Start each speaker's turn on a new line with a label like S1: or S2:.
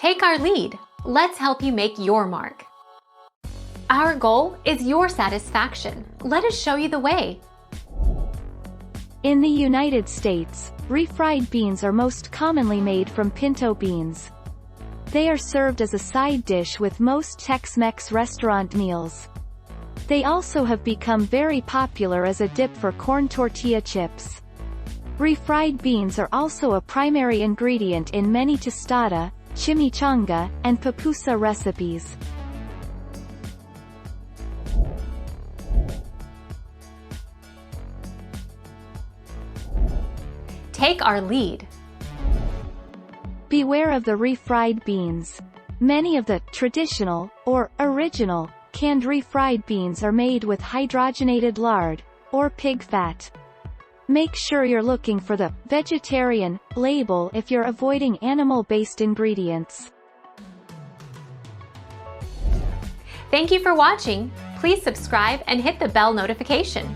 S1: Take our lead. Let's help you make your mark. Our goal is your satisfaction. Let us show you the way.
S2: In the United States, refried beans are most commonly made from pinto beans. They are served as a side dish with most Tex-Mex restaurant meals. They also have become very popular as a dip for corn tortilla chips. Refried beans are also a primary ingredient in many tostada, chimichanga, and pupusa recipes.
S1: Take our lead.
S2: Beware of the refried beans. Many of the traditional, or original, canned refried beans are made with hydrogenated lard, or pig fat. Make sure you're looking for the vegetarian label if you're avoiding animal-based ingredients.
S1: Thank you for watching. Please subscribe and hit the bell notification.